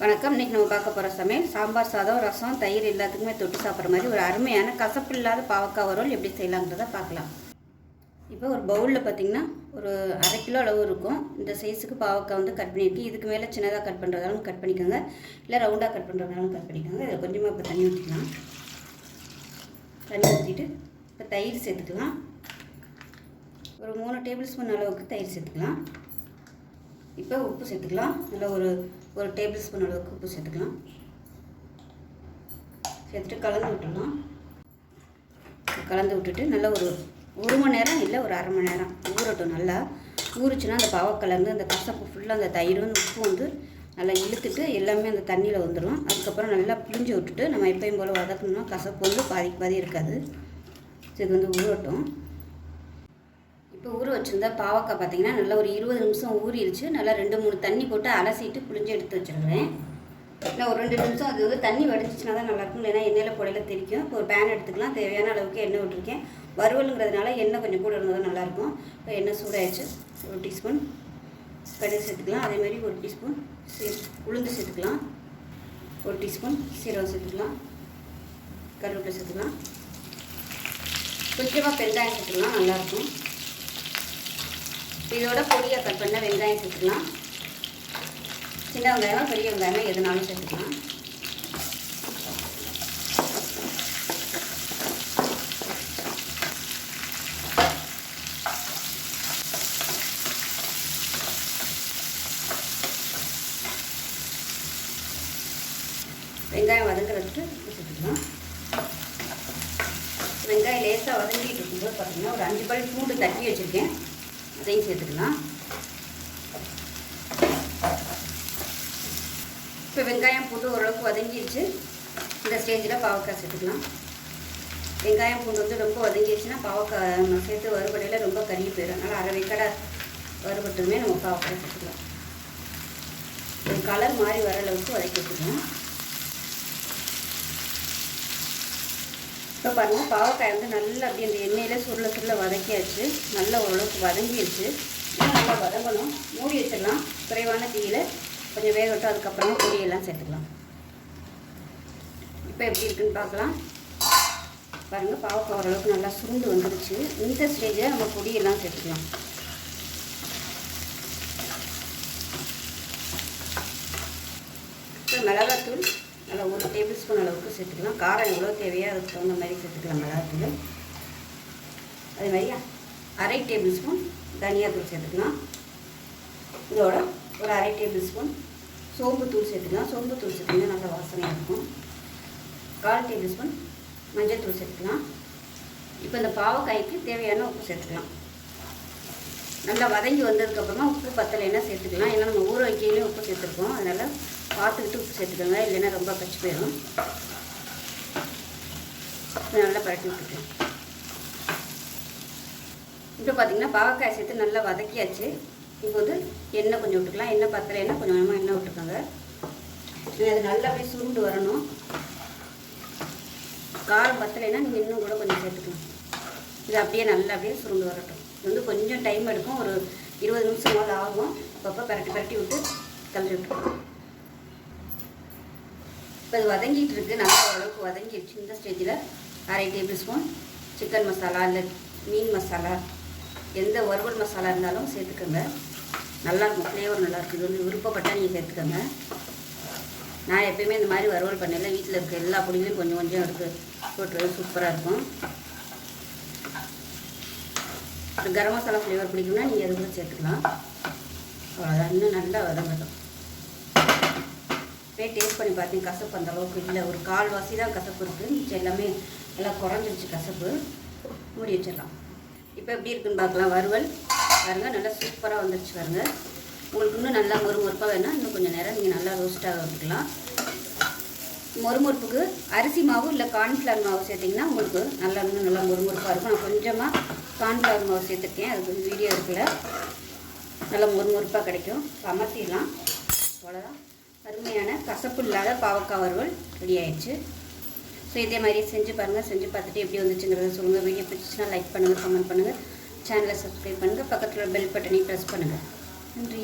வணக்கம். இன்றைக்கி நம்ம பார்க்க போகிற சமையல் சாம்பார் சாதம், ரசம், தயிர் எல்லாத்துக்குமே தொட்டு சாப்பிட்ற மாதிரி ஒரு அருமையான கசப்பு இல்லாத பாவக்காய் வறுவல் எப்படி செய்யலாங்கிறத பார்க்கலாம். இப்போ ஒரு பவுலில் பார்த்திங்கன்னா ஒரு 1/2 கிலோ அளவு இருக்கும். இந்த சைஸுக்கு பாவக்காய் வந்து கட் பண்ணியிருக்கு. இதுக்கு மேலே சின்னதாக கட் பண்ணுறதாலும் கட் பண்ணிக்கோங்க, இல்லை ரவுண்டாக கட் பண்ணுறதாலும் கட் பண்ணிக்கோங்க. இதில் கொஞ்சமாக இப்போ தண்ணி ஊற்றிக்கலாம். தண்ணி ஊற்றிட்டு இப்போ தயிர் சேர்த்துக்கலாம். ஒரு 3 டேபிள் ஸ்பூன் அளவுக்கு தயிர் சேர்த்துக்கலாம். இப்போ உப்பு சேர்த்துக்கலாம். நல்லா ஒரு டேபிள் ஸ்பூன் அளவுக்கு உப்பு சேர்த்துக்கலாம். சேர்த்துட்டு கலந்து விட்டுடலாம். கலந்து விட்டுட்டு நல்லா ஒரு மணி நேரம் இல்லை ஒரு அரை மணி நேரம் ஊறட்டும். நல்லா ஊறிச்சுன்னா அந்த பாவக்காயிலேருந்து அந்த கசப்பு ஃபுல்லாக அந்த தயிர் உப்பு வந்து நல்லா இழுத்துட்டு எல்லாமே அந்த தண்ணியில் வந்துடும். அதுக்கப்புறம் நல்லா பிழிஞ்சு விட்டுட்டு நம்ம எப்பயும் போல் வதக்கணும்னா கசப்பு வந்து பாதி இருக்காது. இது வந்து ஊறட்டும். இப்போ ஊற வச்சுருந்தா பாவக்காய் பார்த்திங்கன்னா நல்லா ஒரு 20 நிமிஷம் ஊறிடுச்சு. நல்லா 2-3 தண்ணி போட்டு அலசிட்டு புளிஞ்சு எடுத்து வச்சுருக்கிறேன். இல்லை ஒரு 2 நிமிஷம் அது வந்து தண்ணி வடிச்சிச்சுன்னா தான் நல்லாயிருக்கும், இல்லைன்னா எண்ணெயில் புடையில் தெரிக்கும். இப்போ ஒரு பேன் எடுத்துக்கலாம். தேவையான அளவுக்கு எண்ணெய் விட்டுருக்கேன். வறுவலுங்கிறதுனால எண்ணெய் கொஞ்சம் கூட இருந்தால் நல்லாயிருக்கும். இப்போ எண்ணெய் சூடாகிடுச்சு. ஒரு டீஸ்பூன் கடுகு சேர்த்துக்கலாம். அதேமாதிரி ஒரு டீஸ்பூன் உளுந்து சேர்த்துக்கலாம். ஒரு டீஸ்பூன் சீரகம் சேர்த்துக்கலாம். கருவேப்பிலை சேர்த்துக்கலாம். கொஞ்சமாக பெருங்காயம் சேர்த்துக்கலாம், நல்லாயிருக்கும். இதோட பொடியாக கட் பண்ண வெங்காயம் சேர்த்துக்கலாம். சின்ன வெங்காயம் பெரிய வெங்காயம் எதுனாலும் சேர்த்துக்கலாம். வெங்காயம் வதங்குறதுக்கு சேர்த்துக்கலாம். வெங்காயம் லேசாக வதங்கிட்டு இருக்கும்போது பார்த்தீங்கன்னா ஒரு 5 பல் பூண்டு தட்டி வச்சுருக்கேன், அதையும் சேர்த்துக்கலாம். இப்போ வெங்காயம் பூண்டு ஓரளவுக்கு வதங்கிடுச்சு. இந்த ஸ்டேஜில் பாவக்காய் சேர்த்துக்கலாம். வெங்காயம் பூண்டு வந்து ரொம்ப வதங்கிடுச்சுன்னா பாவக்காய் நம்ம சேர்த்து வறுபடையில் ரொம்ப கருகி போயிடும். அதனால் அரை வேக்காடை வறுபட்டதுமே நம்ம பாவக்காய் சேர்த்துக்கலாம். ஒரு கலர் மாதிரி வர அளவுக்கு வதக்கி வச்சுக்கலாம். இப்போ பாருங்கள், பாவக்காய் வந்து நல்லா அப்படி அந்த எண்ணெயில் சுருள வதக்கியாச்சு. நல்லா ஓரளவுக்கு வதங்கிடுச்சு. நல்லா வதங்கணும். மூடி வச்சிடலாம் குறைவான தீயில். கொஞ்சம் வேகட்டும். அதுக்கப்புறமா பொரியெல்லாம் சேர்த்துக்கலாம். இப்போ எப்படி இருக்குன்னு பார்க்கலாம். பாருங்கள், பாவக்காய் ஓரளவுக்கு நல்லா சுருண்டு வந்துடுச்சு. இந்த ஸ்டேஜில் நம்ம பொடியெல்லாம் சேர்த்துக்கலாம். இப்போ மிளகாத்தூள் நல்லா 1 டேபிள் ஸ்பூன் அளவுக்கு சேர்த்துக்கலாம். காரம் எவ்வளோ தேவையோ அதுக்கு தகுந்த மாதிரி சேர்த்துக்கலாம் மிளகாத்தூள். அதே மாதிரி 1/2 டேபிள் ஸ்பூன் தனியாத்தூள் சேர்த்துக்கலாம். இதோட ஒரு 1/2 டேபிள் ஸ்பூன் சோம்புத்தூள் சேர்த்துக்கலாம். சோம்புத்தூள் சேர்த்திங்கன்னா நல்லா வாசனையாக இருக்கும். 1/4 டேபிள் ஸ்பூன் மஞ்சள்தூள் சேர்த்துக்கலாம். இப்போ இந்த பாவக்காய்க்கு தேவையான உப்பு சேர்த்துக்கலாம். நல்லா வதங்கி வந்ததுக்கப்புறமா உப்பு பத்தலைன்னா சேர்த்துக்கலாம். ஏன்னா நம்ம ஊற வைக்கையிலே உப்பு சேர்த்துருக்கோம். அதனால் பார்த்துக்கிட்டு உப்பு சேர்த்துக்கோங்க, இல்லைன்னா ரொம்ப கச்சி போயிடும். நல்லா பரட்டி விட்டுருக்கேன். இப்போ பார்த்திங்கன்னா பாவக்காய் சேர்த்து நல்லா வதக்கியாச்சு. இப்போ வந்து எண்ணெய் கொஞ்சம் விட்டுக்கலாம். எண்ணெய் பத்தலைன்னா கொஞ்சம் கொஞ்சமாக எண்ணெய் விட்டுருக்காங்க. அது நல்லா அப்படியே சுருண்டு வரணும். காரம் பத்தலைன்னா நீங்கள் இன்னும் கூட கொஞ்சம் சேர்த்துக்கலாம். இது அப்படியே நல்லா அப்படியே சுருண்டு வரட்டும். இது வந்து கொஞ்சம் டைம் எடுக்கும். ஒரு 20 நிமிஷமாவது ஆகும். அப்பப்போ பரட்டி விட்டு கலந்து விட்டுருக்கோம். இப்போ இது வதங்கிட்டு இருக்குது. நல்லா ஓரளவுக்கு வதங்கிடுச்சு. இந்த ஸ்டேஜில் 1/2 டேபிள் ஸ்பூன் சிக்கன் மசாலா இல்லை மீன் மசாலா எந்த வறுவல் மசாலா இருந்தாலும் சேர்த்துக்கோங்க. நல்லாயிருக்கும், ஃப்ளேவர் நல்லாயிருக்கும். இது வந்து விருப்பப்பட்டால் நீங்கள் சேர்த்துக்கோங்க. நான் எப்போயுமே இந்த மாதிரி வறுவல் பண்ணல. வீட்டில் இருக்க எல்லா பொடிகளையும் கொஞ்சம் கொஞ்சம் எடுத்து போட்டுறது சூப்பராக இருக்கும். கரம் மசாலா ஃப்ளேவர் பிடிக்கும்னா நீங்கள் அது கூட சேர்த்துக்கலாம். அவ்வளோதான். இன்னும் நல்லா வதங்கட்டும். அப்படியே டேஸ்ட் பண்ணி பார்த்தீங்க, கசப்பு அந்த அளவுக்கு இல்லை. ஒரு 1/4 தான் கசப்பு இருக்குது. மிச்சம் எல்லாமே எல்லாம் குறைஞ்சிருச்சு கசப்பு. மூடி வச்சிடலாம். இப்போ எப்படி இருக்குன்னு பார்க்கலாம். வறுவல் பாருங்கள், நல்லா சூப்பராக வந்துருச்சு பாருங்கள். உங்களுக்கு இன்னும் நல்லா மொறுமொறுப்பாக வேணால் இன்னும் கொஞ்சம் நேரம் நீங்கள் நல்லா ரோஸ்ட்டாக வச்சுக்கலாம். மொறுமொறுப்புக்கு அரிசி மாவு இல்லை கார்ன்ஃப்ளவர் மாவு சேர்த்திங்கன்னா உங்களுக்கு இன்னும் நல்லா மொறுமொறுப்பாக இருக்கும். நான் கொஞ்சமாக கார்ன்ஃப்ளவர் மாவு சேர்த்துருக்கேன், அது கொஞ்சம் வீடியோ இருக்குல்ல, நல்லா மொறுமொறுப்பாக கிடைக்கும். அமர்த்திடலாம். அவ்வளோதான். அருமையான கசப்பு இல்லாத பாவக்காய் வறுவல் ரெடி ஆயிடுச்சு. ஸோ இதே மாதிரி செஞ்சு பாருங்கள். செஞ்சு பார்த்துட்டு எப்படி வந்துச்சுங்கிறத சொல்லுங்கள். வீடியோ பிடிச்சிச்சுன்னா லைக் பண்ணுங்கள், கமெண்ட் பண்ணுங்கள், சேனலை சப்ஸ்கிரைப் பண்ணுங்கள், பக்கத்தில் பெல் பட்டனையும் ப்ரெஸ் பண்ணுங்கள். நன்றி.